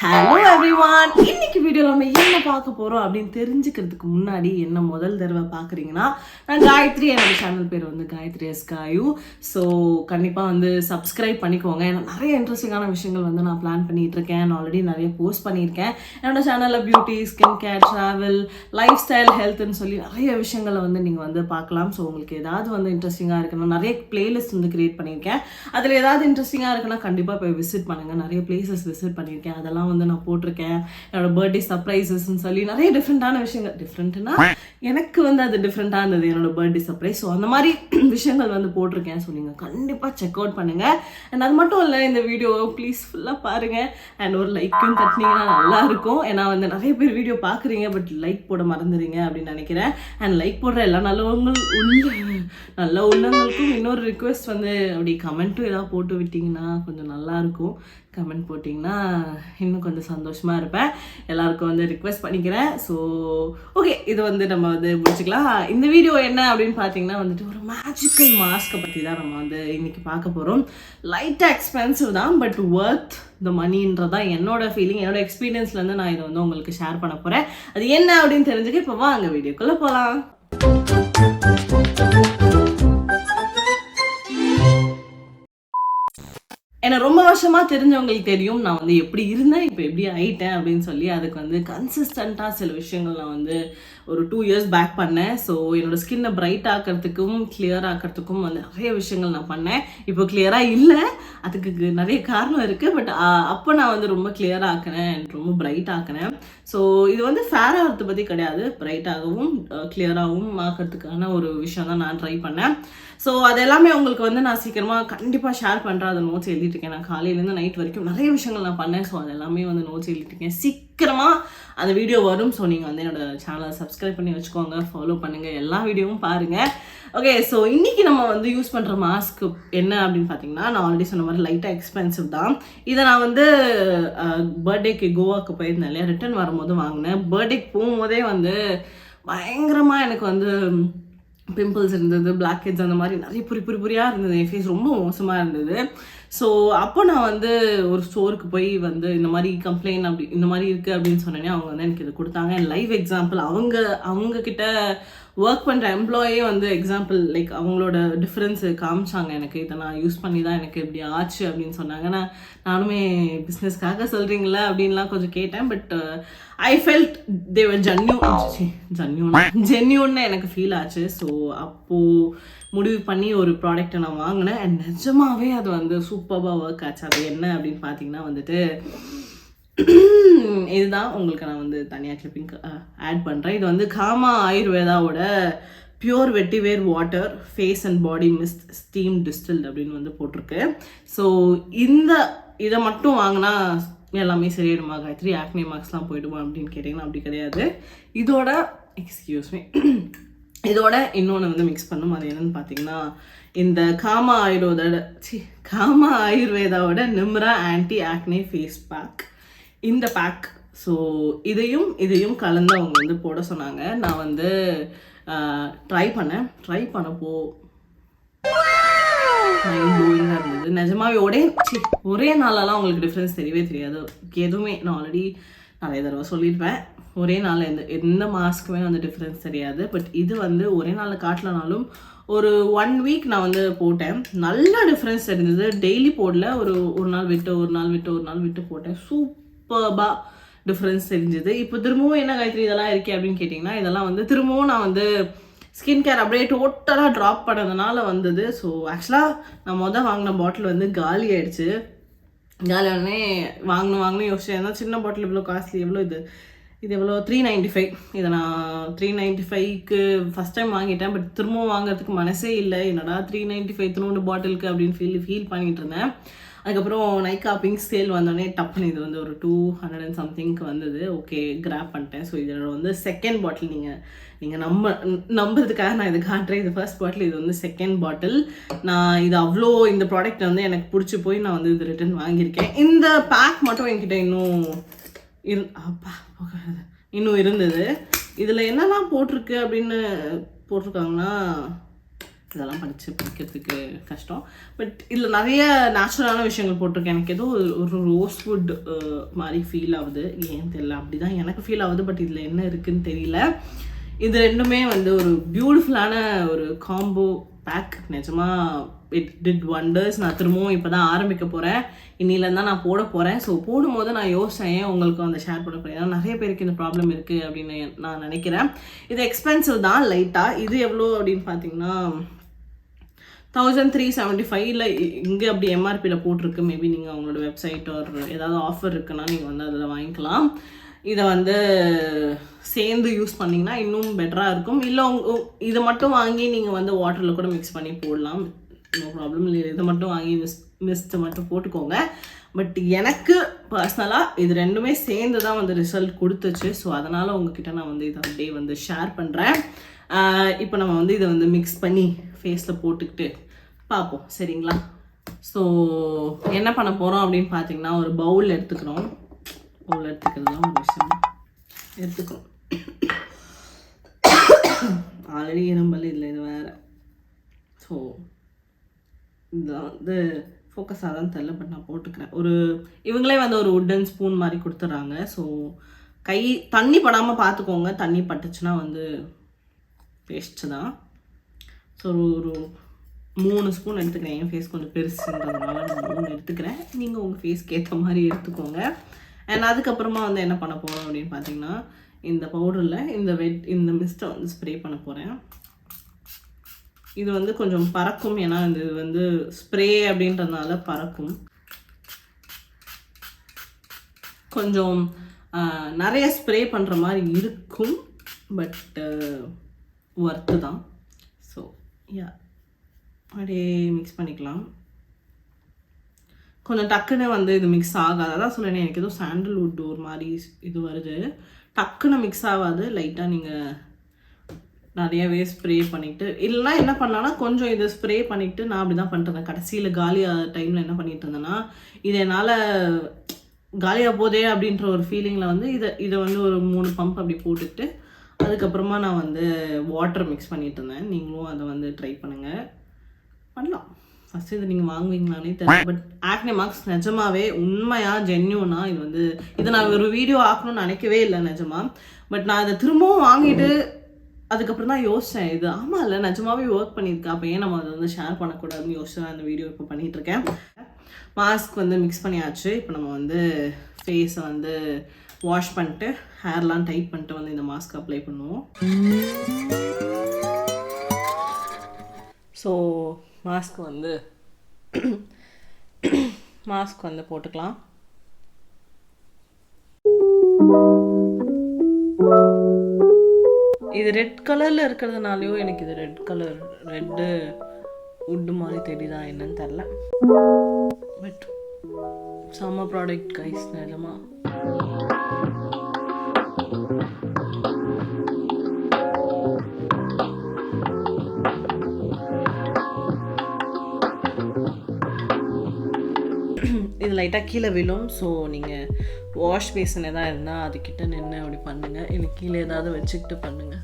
Hello everyone, இன்னைக்கு வீடியோவில் நம்ம என்ன பார்க்க போகிறோம் அப்படின்னு தெரிஞ்சுக்கிறதுக்கு முன்னாடி என்ன முதல் தடவை பார்க்குறீங்கன்னா, நான் காயத்ரி. என்னோட சேனல் பேர் வந்து காயத்ரி எஸ் காயு. ஸோ கண்டிப்பாக வந்து சப்ஸ்கிரைப் பண்ணிக்கோங்க. ஏன்னா நிறைய இன்ட்ரெஸ்டிங்கான விஷயங்கள் வந்து நான் பிளான் பண்ணிகிட்டு இருக்கேன். நான் ஆல்ரெடி நிறைய போஸ்ட் பண்ணியிருக்கேன். என்னோட சேனலில் beauty, skin care, travel, lifestyle, ஹெல்த்னு சொல்லி நிறைய விஷயங்களை வந்து நீங்கள் வந்து பார்க்கலாம். ஸோ உங்களுக்கு ஏதாவது வந்து இன்ட்ரெஸ்டிங்காக இருக்குன்னா, நிறைய பிளேலிஸ்ட் வந்து கிரியேட் பண்ணியிருக்கேன். அதில் ஏதாவது இன்ட்ரெஸ்டிங்காக இருக்குன்னா கண்டிப்பாக போய் விசிட் பண்ணுங்கள். நிறைய பிளேசஸ் விசிட் பண்ணியிருக்கேன், அதெல்லாம் வந்து நான் போட்டிருக்கேன். என்னோட பர்த்டே சர்ப்ரைசஸ்ன்னு சொல்லி நிறைய டிஃப்ரெண்டான விஷயங்கள். டிஃப்ரெண்ட்னா எனக்கு வந்து அது டிஃப்ரெண்டாக இருந்தது என்னோட பர்த்டே சர்ப்ரைஸ். ஸோ அந்த மாதிரி விஷயங்கள் வந்து போட்டிருக்கேன். ஸோ நீங்கள் கண்டிப்பாக செக் அவுட் பண்ணுங்கள். அண்ட் அது மட்டும் இல்லை, இந்த வீடியோ ப்ளீஸ் ஃபுல்லாக பாருங்கள். அண்ட் ஒரு லைக்கும் தட்டினீங்கன்னா நல்லாயிருக்கும். ஏன்னா வந்து நிறைய பேர் வீடியோ பார்க்குறீங்க, பட் லைக் போட மறந்துடுங்க அப்படின்னு நினைக்கிறேன். அண்ட் லைக் போடுற எல்லா நல்ல உள்ளங்களுக்கும் இன்னொரு ரிக்வெஸ்ட் வந்து அப்படி கமெண்ட்டும் ஏதாவது போட்டு விட்டிங்கன்னா கொஞ்சம் நல்லாயிருக்கும். கமெண்ட் போட்டிங்கன்னா இன்னும் கொஞ்சம் சந்தோஷமாக இருப்பேன். எல்லாருக்கும் வந்து ரிக்வெஸ்ட் பண்ணிக்கிறேன். ஸோ ஓகே, இது வந்து நம்ம வந்து முடிச்சுக்கலாம். இந்த வீடியோ என்ன அப்படின்னு பார்த்தீங்கன்னா வந்துட்டு ஒரு மேஜிக்கல் மாஸ்க்கை பற்றி தான் நம்ம வந்து இன்னைக்கு பார்க்க போகிறோம். லைட்டாக எக்ஸ்பென்சிவ் தான், பட் ஒர்த் த மணின்றதான் என்னோட ஃபீலிங். என்னோட எக்ஸ்பீரியன்ஸ்லேருந்து நான் இதை வந்து உங்களுக்கு ஷேர் பண்ண போகிறேன். அது என்ன அப்படின்னு தெரிஞ்சுக்க இப்போ வாங்க வீடியோக்குள்ளே போகலாம். என்னை ரொம்ப வருஷமாக தெரிஞ்சவங்களுக்கு தெரியும் நான் வந்து எப்படி இருந்தேன், இப்போ எப்படி ஆயிட்டேன் அப்படின்னு சொல்லி. அதுக்கு வந்து கன்சிஸ்டண்ட்டாக சில விஷயங்கள் நான் வந்து ஒரு 2 years பேக் பண்ணேன். ஸோ என்னோடய ஸ்கின்னை பிரைட் ஆக்கிறதுக்கும் கிளியர் ஆக்கிறதுக்கும் வந்து நிறைய விஷயங்கள் நான் பண்ணேன். இப்போ கிளியராக இல்லை, அதுக்கு நிறைய காரணம் இருக்குது. பட் அப்போ நான் வந்து ரொம்ப கிளியர் ஆக்கினேன், ரொம்ப பிரைட் ஆக்கினேன். ஸோ இது வந்து ஃபேர் ஆகிறத பற்றி கிடையாது, பிரைட்டாகவும் கிளியராகவும் ஆக்கிறதுக்கான ஒரு விஷயம் தான் நான் ட்ரை பண்ணேன். ஸோ அது எல்லாமே உங்களுக்கு வந்து நான் சீக்கிரமாக கண்டிப்பாக ஷேர் பண்ணுறேன். அதை நோட்ஸ் எழுதிட்டுருக்கேன். நான் காலையிலேருந்து நைட் வரைக்கும் நிறைய விஷயங்கள் நான் பண்ணேன். ஸோ அது எல்லாமே வந்து நோட்ஸ் எழுதிட்டுருக்கேன். சீக்கிரமாக அந்த வீடியோ வரும். ஸோ நீங்கள் வந்து என்னோடய சேனலை சப்ஸ்கிரைப் பண்ணி வச்சுக்கோங்க, ஃபாலோ பண்ணுங்கள், எல்லா வீடியோவும் பாருங்கள். ஓகே, ஸோ இன்றைக்கி நம்ம வந்து யூஸ் பண்ணுற மாஸ்க் என்ன அப்படின்னு பார்த்தீங்கன்னா, நான் ஆல்ரெடி சொன்ன மாதிரி லைட்டாக எக்ஸ்பென்சிவ் தான். இதை நான் வந்து பர்த்டேக்கு கோவாக்கு போயிருந்தேன் இல்லையா, ரிட்டர்ன் வரும்போது வாங்கினேன். பர்த்டேக்கு போகும்போதே வந்து பயங்கரமாக எனக்கு வந்து பிம்பிள்ஸ் இருந்தது, பிளாக் ஹெட்ஸ், அந்த மாதிரி நிறைய புரியாக இருந்தது. என் ஃபேஸ் ரொம்ப மோசமாக இருந்தது. ஸோ அப்போ நான் வந்து ஒரு ஸ்டோருக்கு போய் வந்து இந்த மாதிரி கம்ப்ளைண்ட் அப்படி இந்த மாதிரி இருக்குது அப்படின்னு சொன்னேனே, அவங்க வந்து எனக்கு இது கொடுத்தாங்க. லைவ் எக்ஸாம்பிள் அவங்கக்கிட்ட ஒர்க் பண்ணுற எம்ப்ளாயே வந்து எக்ஸாம்பிள் லைக் அவங்களோட டிஃப்ரென்ஸு காமிச்சாங்க எனக்கு. இதை நான் யூஸ் பண்ணி தான் எனக்கு இப்படி ஆச்சு அப்படின்னு சொன்னாங்க. நானுமே பிஸ்னஸ்க்காக சொல்கிறீங்களா அப்படின்லாம் கொஞ்சம் கேட்டேன். பட் ஐ ஃபெல்ட் தேவர் ஜென்யூன்னு எனக்கு ஃபீல் ஆச்சு. ஸோ அப்போது முடிவு பண்ணி ஒரு ப்ராடக்டை நான் வாங்கினேன். அண்ட் நிஜமாகவே அது வந்து சூப்பராக ஒர்க் ஆச்சு. அது என்ன அப்படின்னு பார்த்தீங்கன்னா வந்துட்டு இதுதான். உங்களுக்கு நான் வந்து தனியாக கிளிப்பிங் ஆட் பண்ணுறேன். இது வந்து காமா ஆயுர்வேதாவோட pure vetiver water face and body mist steam distilled அப்படின்னு வந்து போட்டிருக்கு. ஸோ இதை மட்டும் வாங்கினா எல்லாமே சரியாயிடுமா காயத்ரி, ஆக்னி மார்க்ஸ்லாம் போயிடுமா அப்படின்னு கேட்டிங்கன்னா அப்படி கிடையாது. இதோட இன்னொன்று வந்து மிக்ஸ் பண்ணும். அது என்னென்னு பார்த்தீங்கன்னா, இந்த காமா ஆயுர்வேதாவோட Nimra anti acne face pack, இந்த பேக். ஸோ இதையும் கலந்து அவங்க வந்து போட சொன்னாங்க. நான் வந்து ட்ரை பண்ணப்போ இருந்தது. நிஜமாவே ஒரே நாளெல்லாம் உங்களுக்கு டிஃப்ரென்ஸ் தெரியவே தெரியாது. எதுவுமே நான் ஆல்ரெடி நிறைய தடவை சொல்லியிருப்பேன், ஒரே நாளில் எந்த மாஸ்க்குமே வந்து டிஃப்ரென்ஸ் தெரியாது. பட் இது வந்து ஒரே நாளில் காட்டலனாலும் ஒரு 1 week நான் வந்து போட்டேன், நல்ல டிஃப்ரென்ஸ் தெரிஞ்சது. டெய்லி போடல, ஒரு நாள் விட்டு போட்டேன். சூப்பர்பாக டிஃப்ரென்ஸ் தெரிஞ்சது. இப்போ திரும்பவும் என்ன காயத்ரி இதெல்லாம் இருக்கே அப்படின்னு கேட்டிங்கன்னா, இதெல்லாம் வந்து திரும்பவும் நான் வந்து ஸ்கின் கேர் அப்படியே டோட்டலாக ட்ராப் பண்ணதுனால வந்தது. ஸோ ஆக்சுவலாக நான் வாங்கின பாட்டில் வந்து காலி ஆகிடுச்சு. காலியானே வாங்கணும் யோசிச்சேன். ஏன்னா சின்ன பாட்டில் இவ்வளோ காஸ்ட்லி, இது எவ்வளோ 395. இதை நான் 395க்கு ஃபஸ்ட் டைம் வாங்கிட்டேன். பட் திரும்பவும் வாங்குறதுக்கு மனசே இல்லை. என்னடா 395 திரும்ப பாட்டிலுக்கு அப்படின்னு ஃபீல் பண்ணிட்டு இருந்தேன். அதுக்கப்புறம் நைக்கா பிங்க் சேல் வந்தோடனே டப்புன்னு இது வந்து ஒரு 200 and somethingக்கு வந்தது. ஓகே, கிராப் பண்ணிட்டேன். ஸோ இதோட வந்து செகண்ட் பாட்டில் நீங்கள் நம்புறதுக்காக நான் இது காட்டுறேன். இது ஃபர்ஸ்ட் பாட்டில், இது வந்து செகண்ட் பாட்டில். நான் இது அவ்வளோ இந்த ப்ராடக்ட் வந்து எனக்கு பிடிச்சி போய் நான் வந்து இது ரிட்டர்ன் வாங்கியிருக்கேன். இந்த பேக் மட்டும் என்கிட்ட இன்னும் இருந்தது. இதில் என்னெல்லாம் போட்டிருக்கு அப்படின்னு போட்டிருக்காங்கன்னா, இதெல்லாம் படிக்கிறதுக்கு கஷ்டம். பட் இதில் நிறைய நேச்சுரலான விஷயங்கள் போட்டிருக்கேன். எனக்கு ஏதோ ஒரு ரோஸ்வுட் மாதிரி ஃபீல் ஆகுது, ஏன் தெரியல, அப்படி தான் எனக்கு ஃபீல் ஆகுது. பட் இதில் என்ன இருக்குதுன்னு தெரியல. இது ரெண்டுமே வந்து ஒரு பியூட்டிஃபுல்லான ஒரு காம்போ பேக். நிஜமாக இட் டிட் வண்டர்ஸ். நான் திரும்பவும் இப்போ தான் ஆரம்பிக்க போகிறேன், இன்னிலேருந்து தான் நான் போட போகிறேன். ஸோ போடும்போது நான் யோசிச்சேன் உங்களுக்கு அந்த ஷேர் பண்ண போகிறேன். ஏன்னா நிறைய பேருக்கு இந்த ப்ராப்ளம் இருக்குது அப்படின்னு நான் நினைக்கிறேன். இது எக்ஸ்பென்சிவ் தான் லைட்டாக. இது எவ்வளோ அப்படின்னு பார்த்தீங்கன்னா 1375 இங்கே அப்படி எம்ஆர்பியில் போட்டிருக்கு. மேபி நீங்கள் அவங்களோட வெப்சைட் ஒரு ஏதாவது ஆஃபர் இருக்குன்னா நீங்கள் வந்து அதில் வாங்கிக்கலாம். இதை வந்து சேர்ந்து யூஸ் பண்ணிங்கன்னா இன்னும் பெட்டராக இருக்கும். இல்லை இதை மட்டும் வாங்கி நீங்கள் வந்து வாட்டரில் கூட மிக்ஸ் பண்ணி போடலாம், நோ ப்ராப்ளம். இல்லை இதை மட்டும் வாங்கி மிஸ்ட்டை மட்டும் போட்டுக்கோங்க. பட் எனக்கு பர்சனலாக இது ரெண்டுமே சேர்ந்து தான் வந்து ரிசல்ட் கொடுத்துச்சு. ஸோ அதனால் உங்ககிட்ட நான் வந்து இதை அப்படியே வந்து ஷேர் பண்ணுறேன். இப்போ நம்ம வந்து இதை வந்து மிக்ஸ் பண்ணி ஃபேஸில் போட்டுக்கிட்டு பார்ப்போம், சரிங்களா? ஸோ என்ன பண்ண போகிறோம் அப்படின்னு பார்த்தீங்கன்னா, ஒரு பவுல் எடுத்துக்கிறோம். பவுல் எடுத்துக்கிறதுலாம் ஒரு விஷயம் எடுத்துக்கிறோம். ஆல்ரெடி இரும்பல் இதில் இது வேறு. ஸோ இதில் வந்து ஃபோக்கஸாக தான் தெரில, பட் நான் போட்டுக்கிறேன். இவங்களே வந்து ஒரு உட்டன் ஸ்பூன் மாதிரி கொடுத்துட்றாங்க. ஸோ தண்ணி படாமல் பார்த்துக்கோங்க, தண்ணி பட்டுச்சுன்னா வந்து பேஸ்ட்டு தான். ஸோ ஒரு 3 ஸ்பூன் எடுத்துக்கிறேன். என் ஃபேஸ் கொஞ்சம் பெருசுன்றதுனால நான் 3 எடுத்துக்கிறேன். நீங்கள் உங்கள் ஃபேஸ்க்கு ஏற்ற மாதிரி எடுத்துக்கோங்க. அண்ட் அதுக்கப்புறமா வந்து என்ன பண்ண போகிறோம் அப்படின்னு பார்த்தீங்கன்னா, இந்த பவுடரில் இந்த மிஸ்ட்டை வந்து ஸ்ப்ரே பண்ண போகிறேன். இது வந்து கொஞ்சம் பறக்கும், ஏன்னா இது வந்து ஸ்ப்ரே அப்படின்றதுனால பறக்கும். கொஞ்சம் நிறைய ஸ்ப்ரே பண்ணுற மாதிரி இருக்கும், பட் ஒர்த்து தான். ஸோ யா, அப்படியே மிக்ஸ் பண்ணிக்கலாம். கொஞ்சம் டக்குன்னு வந்து இது மிக்ஸ் ஆகாது. அதான் சொல்லேன், எனக்கு ஏதோ சாண்டல்வுட் ஒரு மாதிரி இது வருது. டக்குன்னு மிக்ஸ் ஆகாது. லைட்டாக நீங்கள் நிறையவே ஸ்ப்ரே பண்ணிவிட்டு, இல்லைனா என்ன பண்ணலான்னா கொஞ்சம் இதை ஸ்ப்ரே பண்ணிவிட்டு, நான் அப்படி தான் பண்ணிட்டுருந்தேன். கடைசியில் காலியாக டைமில் என்ன பண்ணிட்டு இருந்தேன்னா, இது என்னால் காலியாக போதே அப்படின்ற ஒரு ஃபீலிங்கில் வந்து இதை வந்து ஒரு 3 பம்ப் அப்படி போட்டுட்டு அதுக்கப்புறமா நான் வந்து வாட்டர் மிக்ஸ் பண்ணிட்டு இருந்தேன். நீங்களும் அதை வந்து ட்ரை பண்ணலாம். ஃபஸ்ட்டு இதை நீங்கள் வாங்குவீங்களானே தெரியல. பட் ஆக்னே மார்க்ஸ் நிஜமாவே உண்மையாக ஜென்யூனாக இது வந்து இதை நான் ஒரு வீடியோ ஆக்கணும்னு நினைக்கவே இல்லை நிஜமாக. பட் நான் இதை திரும்பவும் வாங்கிட்டு அதுக்கப்புறம் தான் யோசித்தேன், இது ஆமாம் இல்லை நிஜமாவே ஒர்க் பண்ணியிருக்கேன், அப்போ ஏன் நம்ம அதை வந்து ஷேர் பண்ணக்கூடாதுன்னு யோசிச்சு தான் இந்த வீடியோ இப்போ பண்ணிகிட்ருக்கேன். மாஸ்க் வந்து மிக்ஸ் பண்ணியாச்சு. இப்போ நம்ம வந்து ஃபேஸை வந்து வாஷ் பண்ணிட்டு ஹேர்லாம் டைட் பண்ணிட்டு வந்து இந்த மாஸ்க் அப்ளை பண்ணுவோம். ஸோ மாஸ்க் வந்து போட்டுக்கலாம். இது ரெட் கலரில் இருக்கிறதுனாலையோ எனக்கு இது ரெட்டு உட்டு மாதிரி தெரியுதா என்னன்னு தெரில. பட் செம்ம ப்ராடக்ட் கைஸ் நிஜமா. இது லைட்டாக கீழே விழும். ஸோ நீங்கள் வாஷ் பேசின் எதாவது இருந்தால் அதுக்கிட்ட நின்று அப்படி பண்ணுங்கள். எனக்கு கீழே ஏதாவது வச்சுக்கிட்டு பண்ணுங்கள்.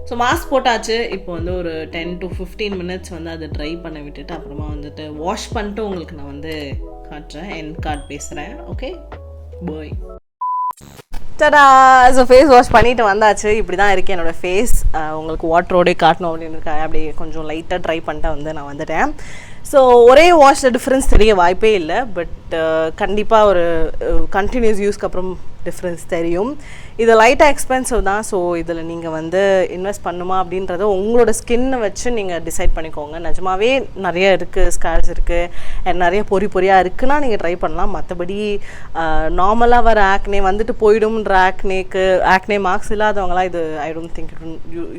ஸோ மாஸ்க் போட்டாச்சு. இப்போ வந்து ஒரு 10 to 15 minutes வந்து அதை ட்ரை பண்ண விட்டுட்டு அப்புறமா வந்துட்டு வாஷ் பண்ணிட்டு உங்களுக்கு நான் வந்து காட்டுறேன். என் கார்டு பேசுகிறேன். Okay bye. Tata. So face wash பண்ணிவிட்டு வந்தாச்சு. இப்படி தான் இருக்குது என்னோடய ஃபேஸ். உங்களுக்கு வாட்டரோடே காட்டணும் அப்படின்னு இருக்கா, அப்படி கொஞ்சம் லைட்டாக ட்ரை பண்ணிட்டு வந்து நான் வந்துட்டேன். ஸோ ஒரே வாஷில் டிஃப்ரென்ஸ் தெரிய வாய்ப்பே இல்லை. பட் கண்டிப்பாக ஒரு கண்டினியூஸ் யூஸ்க்கு அப்புறம் டிஃப்ரென்ஸ் தெரியும். இது லைட்டாக எக்ஸ்பென்சிவ் தான். ஸோ இதில் நீங்கள் வந்து இன்வெஸ்ட் பண்ணுமா அப்படின்றத உங்களோட ஸ்கின்னை வச்சு நீங்கள் டிசைட் பண்ணிக்கோங்க. நிஜமாவே நிறைய இருக்குது, ஸ்கார்ஸ் இருக்குது, நிறைய பொறியாக இருக்குன்னா நீங்கள் ட்ரை பண்ணலாம். மற்றபடி நார்மலாக வர ஆக்னே வந்துட்டு போயிடும்ன்ற ஆக்னே மார்க்ஸ் இல்லாதவங்களாம் இது I don't think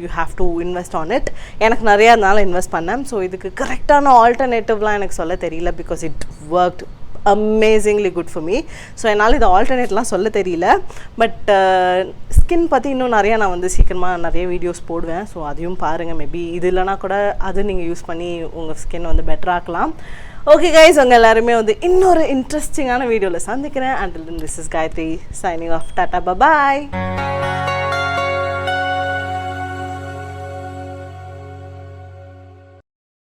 you have to invest on it. எனக்கு நிறையா அதனால இன்வெஸ்ட் பண்ணேன். ஸோ இதுக்கு கரெக்டான ஆல்டர்னேட்டிவ்லாம் எனக்கு சொல்ல தெரியல, because it worked amazingly good for me. So என்னால் இது ஆல்டர்னேட்லாம் சொல்ல தெரியல. பட் ஸ்கின் பற்றி இன்னும் நிறையா நான் வந்து சீக்கிரமாக நிறைய வீடியோஸ் போடுவேன். ஸோ அதையும் பாருங்கள். மேபி இது இல்லைனா கூட அது நீங்கள் யூஸ் பண்ணி உங்கள் ஸ்கின் வந்து பெட்டராக்கலாம். ஓகே கைஸ், உங்கள் எல்லாருமே வந்து இன்னொரு இன்ட்ரெஸ்டிங்கான வீடியோவில் சந்திக்கிறேன். Until then, this is Gayatri signing off. Tata, bye bye.